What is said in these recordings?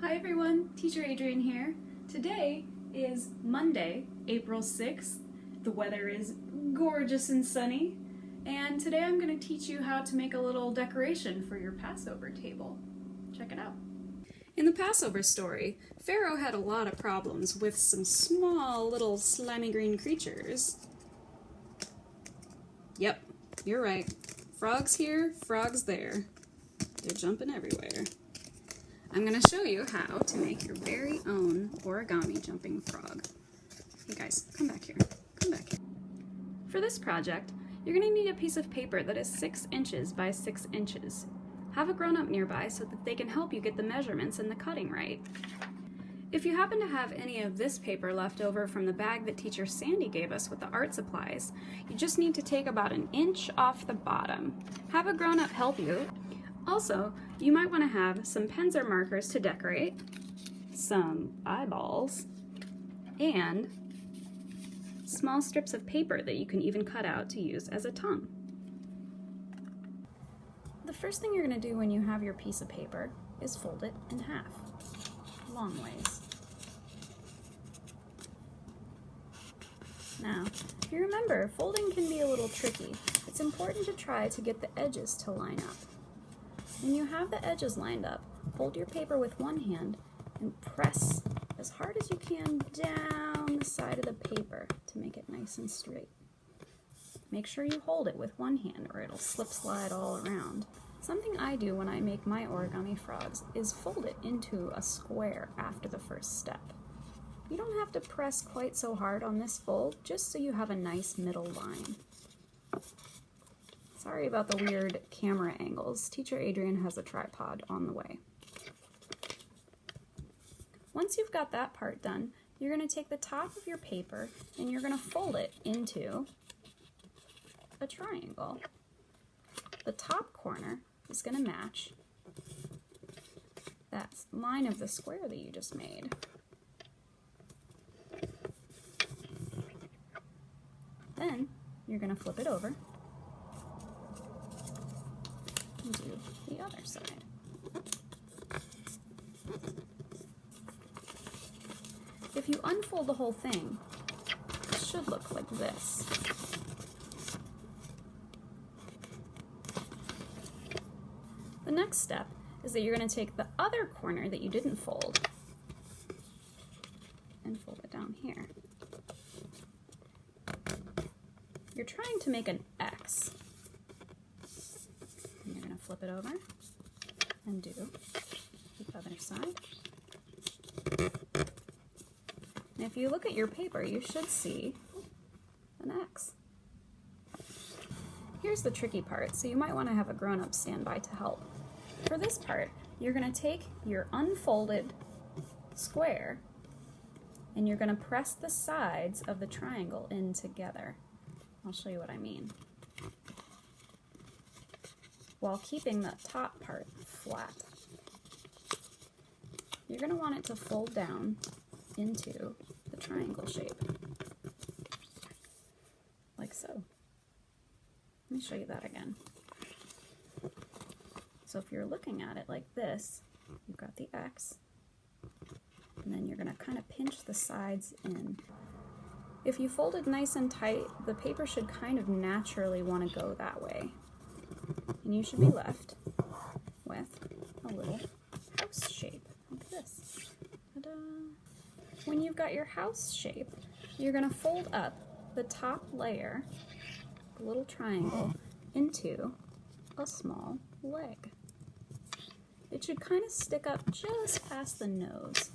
Hi everyone, Teacher Adrian here. Today is Monday, April 6th. The weather is gorgeous and sunny, and today I'm going to teach you how to make a little decoration for your Passover table. Check it out. In the Passover story, Pharaoh had a lot of problems with some small little slimy green creatures. Yep, you're right. Frogs here, frogs there. They're jumping everywhere. I'm going to show you how to make your very own origami jumping frog. Hey guys, come back here. Come back here. For this project, you're going to need a piece of paper that is 6 inches by 6 inches. Have a grown-up nearby so that they can help you get the measurements and the cutting right. If you happen to have any of this paper left over from the bag that teacher Sandy gave us with the art supplies, you just need to take about 1 inch off the bottom. Have a grown-up help you. Also, you might want to have some pens or markers to decorate, some eyeballs, and small strips of paper that you can even cut out to use as a tongue. The first thing you're going to do when you have your piece of paper is fold it in half, long ways. Now, if you remember, folding can be a little tricky. It's important to try to get the edges to line up. When you have the edges lined up, hold your paper with one hand and press as hard as you can down the side of the paper to make it nice and straight. Make sure you hold it with one hand or it'll slip slide all around. Something I do when I make my origami frogs is fold it into a square after the first step. You don't have to press quite so hard on this fold, just so you have a nice middle line. Sorry about the weird camera angles. Teacher Adrian has a tripod on the way. Once you've got that part done, you're going to take the top of your paper and you're going to fold it into a triangle. The top corner is going to match that line of the square that you just made. Then you're going to flip it over and do the other side. If you unfold the whole thing, it should look like this. The next step is that you're going to take the other corner that you didn't fold and fold it down here. You're trying to make an X. And you're going to flip it over and do the other side. And if you look at your paper, you should see an X. Here's the tricky part, so you might want to have a grown-up stand by to help. For this part, you're going to take your unfolded square and you're going to press the sides of the triangle in together. I'll show you what I mean. While keeping the top part flat. You're going to want it to fold down into the triangle shape, like so. Let me show you that again. So if you're looking at it like this, you've got the X, and then you're going to kind of pinch the sides in. If you fold it nice and tight, the paper should kind of naturally want to go that way. And you should be left with a little house shape, like this. Ta-da! When you've got your house shape, you're going to fold up the top layer, the little triangle, into a small leg. It should kind of stick up just past the nose.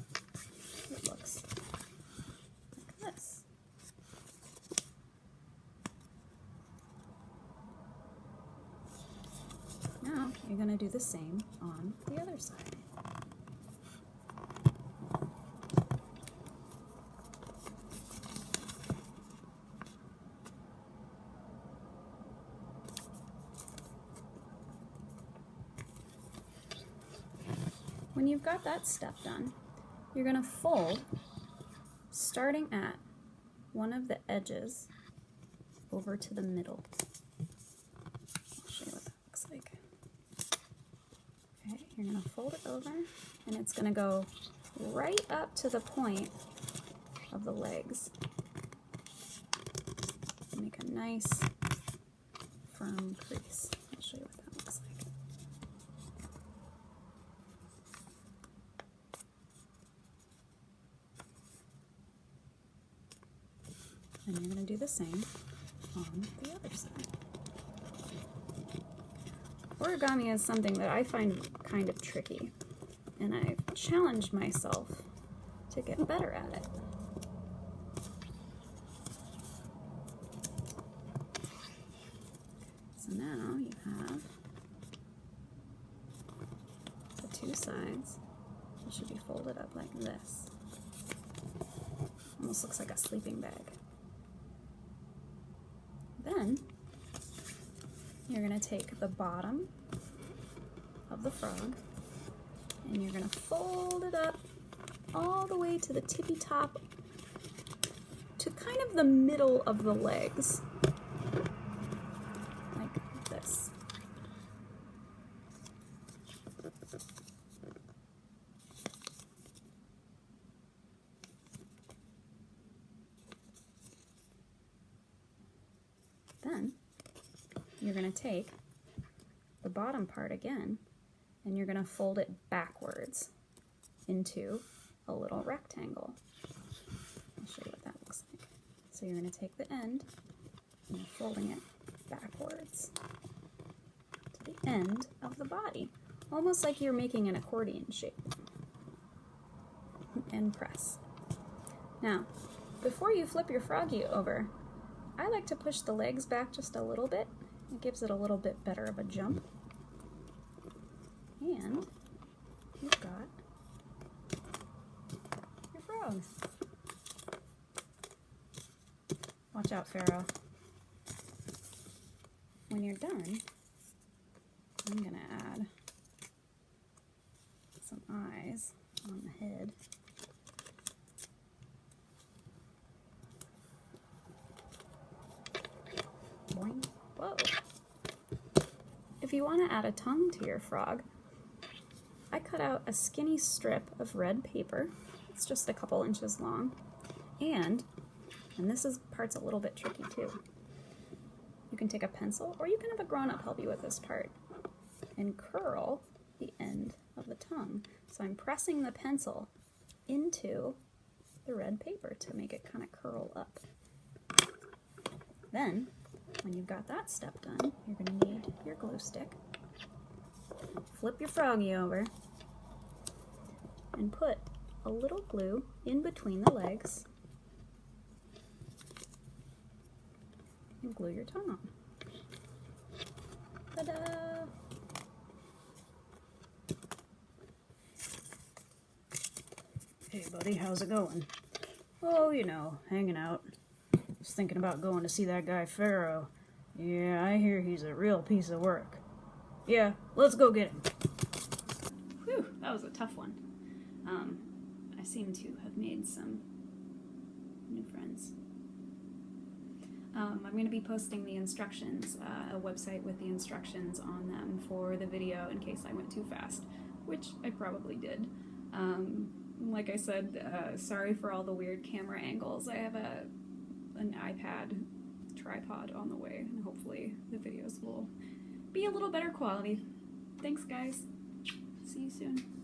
It looks like this. Now you're going to do the same on the other side. When you've got that step done, you're going to fold, starting at one of the edges over to the middle. I'll show you what that looks like. Okay, you're going to fold it over and it's going to go right up to the point of the legs. Make a nice firm crease. I'll show you what that looks like. And you're going to do the same on the other side. Origami is something that I find kind of tricky, and I've challenged myself to get better at it. So now you have the two sides. It should be folded up like this. Almost looks like a sleeping bag. Then you're going to take the bottom of the frog and you're going to fold it up all the way to the tippy top, to kind of the middle of the legs, like this. Then you're going to take the bottom part again and you're going to fold it backwards into a little rectangle. I'll show you what that looks like. So you're going to take the end and you're folding it backwards to the end of the body, almost like you're making an accordion shape. And press. Now, before you flip your froggy over, I like to push the legs back just a little bit. It gives it a little bit better of a jump. And you've got your frog. Watch out, Pharaoh. When you're done, I'm gonna add some eyes on the head. Boing. Whoa. If you want to add a tongue to your frog, I cut out a skinny strip of red paper. It's just a couple inches long. And this part's a little bit tricky too. You can take a pencil, or you can have a grown-up help you with this part, and curl the end of the tongue. So I'm pressing the pencil into the red paper to make it kind of curl up. Then, when you've got that step done, you're going to need your glue stick. Flip your froggy over and put a little glue in between the legs and glue your tongue on. Ta-da! Hey buddy, how's it going? Oh, you know, hanging out. Was thinking about going to see that guy Pharaoh. Yeah, I hear he's a real piece of work. Yeah, let's go get him. Whew, that was a tough one. I seem to have made some new friends. I'm going to be posting the instructions, a website with the instructions on them for the video in case I went too fast, which I probably did. Like I said, sorry for all the weird camera angles. I have an iPad tripod on the way, and hopefully the videos will be a little better quality. Thanks, guys. See you soon.